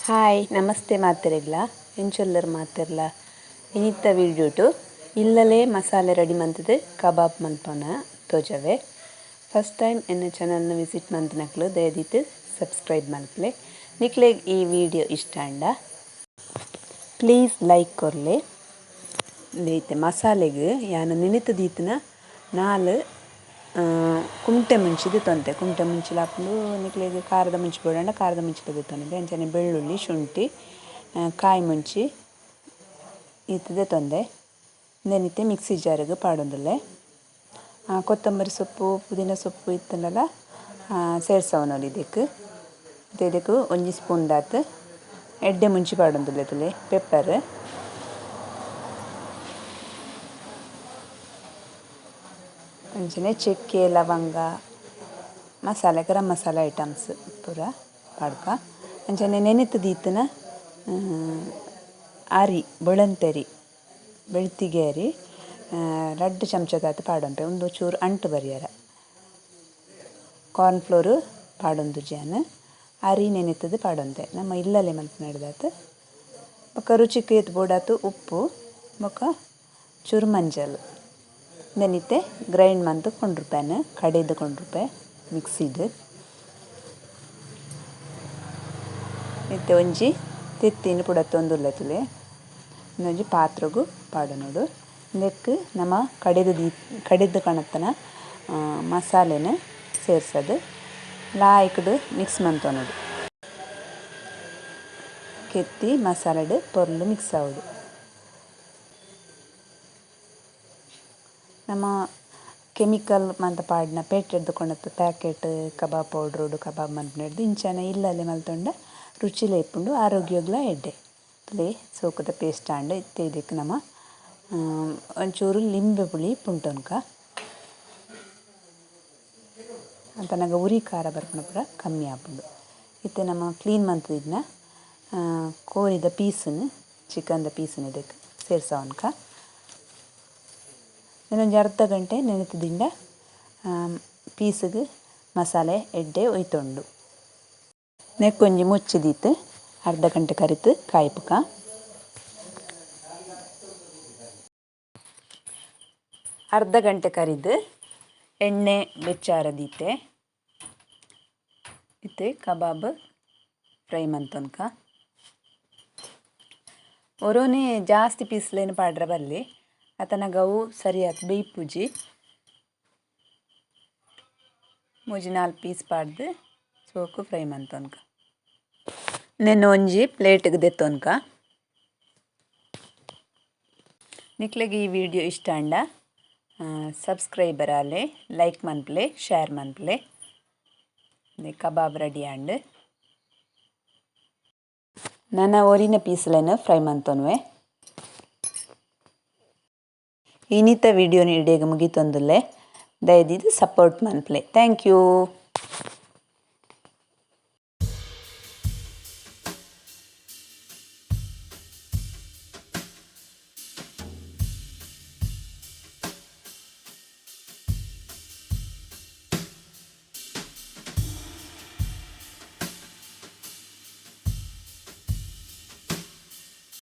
Hi ನಮಸ್ತೆ ಮಾತೆರೆಗ್ಲ ಎಂಚೊಲ್ಲರು ಮಾತೆರ್ಲ ಇನಿತ್ತ ವೀಡಿಯೋಟು ಇಲ್ಲಲೇ ಮಸಾಲೆ ರೆಡಿ ಮಂತುದು ಕಬಾಬ್ ಮಲ್ಪನ ತೋಜವೆ. ಫಸ್ಟ್ ಟೈಮ್ ಎನ್ನ ಚಾನಲ್ನ ವಿಸಿಟ್ ಮಂತನಕ್ಲು ದಯದಿತ್ತು ಸಬ್ಸ್ಕ್ರೈಬ್ ಮಲ್ಪಲೆ. ನಿಕ್ಲೆಗ್ ಈ ವಿಡಿಯೋ ಇಷ್ಟ ಅಂಡ ಪ್ಲೀಸ್ ಲೈಕ್ ಕೊರ್ಲೆ. ದೈತೆ ಮಸಾಲೆಗ್ ಯಾನು ನೆನೆತು ದೀತಿನ ನಾಲ್ ಕುಂಟೆ ಮುಂಚಿದು ತೊಂತೆ. ಕುಂಟೆ ಮುಂಚಿಲಾಪುಂಡು ನಿಕ್ಲೆಗ್ ಕಾರದ ಮುಂಚಿ ಬೋಡಾಂಡ ಕಾರದ ಮುಂಚಿದ ತೊಂದೆ ಅಂಚನೆ ಬೆಳ್ಳುಳ್ಳಿ ಶುಂಠಿ ಕಾಯಿ ಮುಂಚಿ ಈತದೆ ತೊಂದೆ ನೆನಿತೆ ಮಿಕ್ಸಿ ಜಾರಿಗೆ ಪಾಡೊಂದುಲ್ಲೆ. ಕೊತ್ತಂಬರಿ ಸೊಪ್ಪು ಪುದೀನ ಸೊಪ್ಪು ಇತ್ತಂಡಲ ಸೇರ್ಸವನೊಲಿ ಇದಕ್ಕೆ ಒಂಜಿ ಸ್ಪೂನ್ ದಾತ್ ಎಡ್ಡೆ ಮುಂಚಿ ಪಾಡೊಂದುಲ್ಲೆ ತುಲೆ ಪೆಪ್ಪರ್ ಅಂಚನೆ ಚಕ್ಕೆ ಲವಂಗ ಮಸಾಲೆ ಗರಂ ಮಸಾಲೆ ಐಟಮ್ಸ್ ಪೂರ ಪಾಡ್ಕ. ಅಂಚನೆ ನೆನೆತು ದೀತಿನ ಅರಿ ಬೊಳಂತೆರಿ ಬೆಳ್ತಿಗೆ ಅರಿ 2 ಚಮಚದಾತ್ ಪಾಡೊಂಪೆ ಒಂದು ಚೂರು ಅಂಟು ಬರಿಯರ. ಕಾರ್ನ್ಫ್ಲೋರ್ ಪಾಡೊಂದು ಜಾನ್ ಅರಿ ನೆನೆತದು ಪಾಡೊಂದೆ ನಮ್ಮ ಇಲ್ಲಲೆ ಮಲ್ಪನಡ್ದಾತ್. ಬೊಕ ರುಚಿಗೆ ಏತ್ ಬೋಡಾತು ಉಪ್ಪು ಬೊಕ ಚೂರು ಮಂಜಲ್ ನೆನಿತೆ ಗ್ರೈಂಡ್ ಮಂತ್ ಕೊಂಡ್ರುಪೆನ್ ಕಡೆದು ಕೊಂಡ್ರುಪೆ ಮಿಕ್ಸಿಡ್. ಇತ್ತೆ ಒಂಜಿ ತೆತ್ತಿನ ಪುಡತ್ತೊಂದುಲ್ಲೆ ತುಲೆ ಒಂಜಿ ಪಾತ್ರೆಗು ಪಾಡೊನೊಡು. ನೆಕ್ ನಮ ಕಡೆದು ಕಣತನ ಮಸಾಲೆನ ಸೇರ್ಸೋದು ಲಾಯ್ಕ್ಡ್ ಮಿಕ್ಸ್ ಮಂತೊನೊಡು. ಕೆತ್ತಿ ಮಸಾಲೆಡ್ ಪೊರ್ಲು ಮಿಕ್ಸ್ ಆವೊಡು. ನಮ್ಮ ಕೆಮಿಕಲ್ ಮಂತ ಪಾಡಿನ ಪೇಟೆಡ್ದು ಕೊಣತ್ತು ಪ್ಯಾಕೆಟ್ ಕಬಾಬ್ ಪೌಡ್ರುಡು ಕಬಾಬ್ ಮಲ್ಪುನೆಡ್ದು ಇಂಚನೆ ಇಲ್ಲಲೆ ಮಲ್ತೊಂಡ ರುಚಿಲೆ ಇಪ್ಪುಂಡು ಆರೋಗ್ಯಗ್ಲ ಎಡ್ಡೆ ತುಲೆ ಸೋಕುದ ಪೇಸ್ಟ್ ಆಂಡ್ ಇತ್ತೆ ಇದಕ್ಕೆ ನಮ ಒಂಚೂರು ಲಿಂಬೆ ಪುಳಿ ಪುಂಟೊನ್ಕ ಅಂತನಗ ಉರಿ ಖಾರ ಬರ್ಪುನ ಪೂರ ಕಮ್ಮಿ ಆಪುಂಡು. ಇತ್ತೆ ನಮ್ಮ ಕ್ಲೀನ್ ಮಂತಿನ ಕೋರಿದ ಪೀಸನ್ ಚಿಕನ್ದ ಪೀಸನ್ ಇದಕ್ಕೆ ಸೇರ್ಸವನ್ಕ ಇನ್ನೊಂಜಿ ಅರ್ಧ ಗಂಟೆ ನೆನೆತುದಿಂಡ ಪೀಸ್ಗ್ ಮಸಾಲೆ ಎಡ್ಡೆ ಒಯ್ತೊಂಡು. ನೆಕ್ಕೊಂಜಿ ಮುಚ್ಚಿ ದೀತ್ ಅರ್ಧ ಗಂಟೆ ಕರಿತು ಕಾಯ್ಪುಕ. ಅರ್ಧ ಗಂಟೆ ಕರಿದು ಎಣ್ಣೆ ಬೆಚ್ಚಾರ ದೀತೆ ಇತ್ತೆ ಕಬಾಬ್ ಫ್ರೈ ಮಂತೊನ್ಕ. ಒರೋನೆ ಜಾಸ್ತಿ ಪೀಸ್ಲೇನು ಪಾಡ್ರೆ ಬಲ್ಲಿ ಅತನಗ ಅವು ಸರಿಯಾತ್ ಬೇಯ್ಪುಜಿ ಮೂಜಿ 4 ಪೀಸ್ ಪಾಡ್ದು ಸೋಕು ಫ್ರೈ ಮಂತೊನ್ಕ. ನೆನ ಒಂಜಿ ಪ್ಲೇಟ್ಗ್ ದೆತ್ತೊನ್ಕ. ನಿಕ್ಲೆಗ್ ಈ ವಿಡಿಯೋ ಇಷ್ಟ ಅಂಡ ಸಬ್ಸ್ಕ್ರೈಬರ್ ಆಲೆ ಲೈಕ್ ಮನ್ಪಲೆ ಶೇರ್ ಮನ್ಪಲೆ. ಕಬಾಬ್ ರೆಡಿ ಆಂಡ್ ನನ್ನ ಒರಿನ ಪೀಸ್ಲೆನ್ ಫ್ರೈ ಮಂತೊನ್ವೆ. ಇನಿತ ವಿಡಿಯೋನ ಇಡೆಗ್ ಮುಗಿತೊಂದುಲ್ಲೆ ದಯದಿದು ಸಪೋರ್ಟ್ ಮನ್ಪಲೆ. Thank you.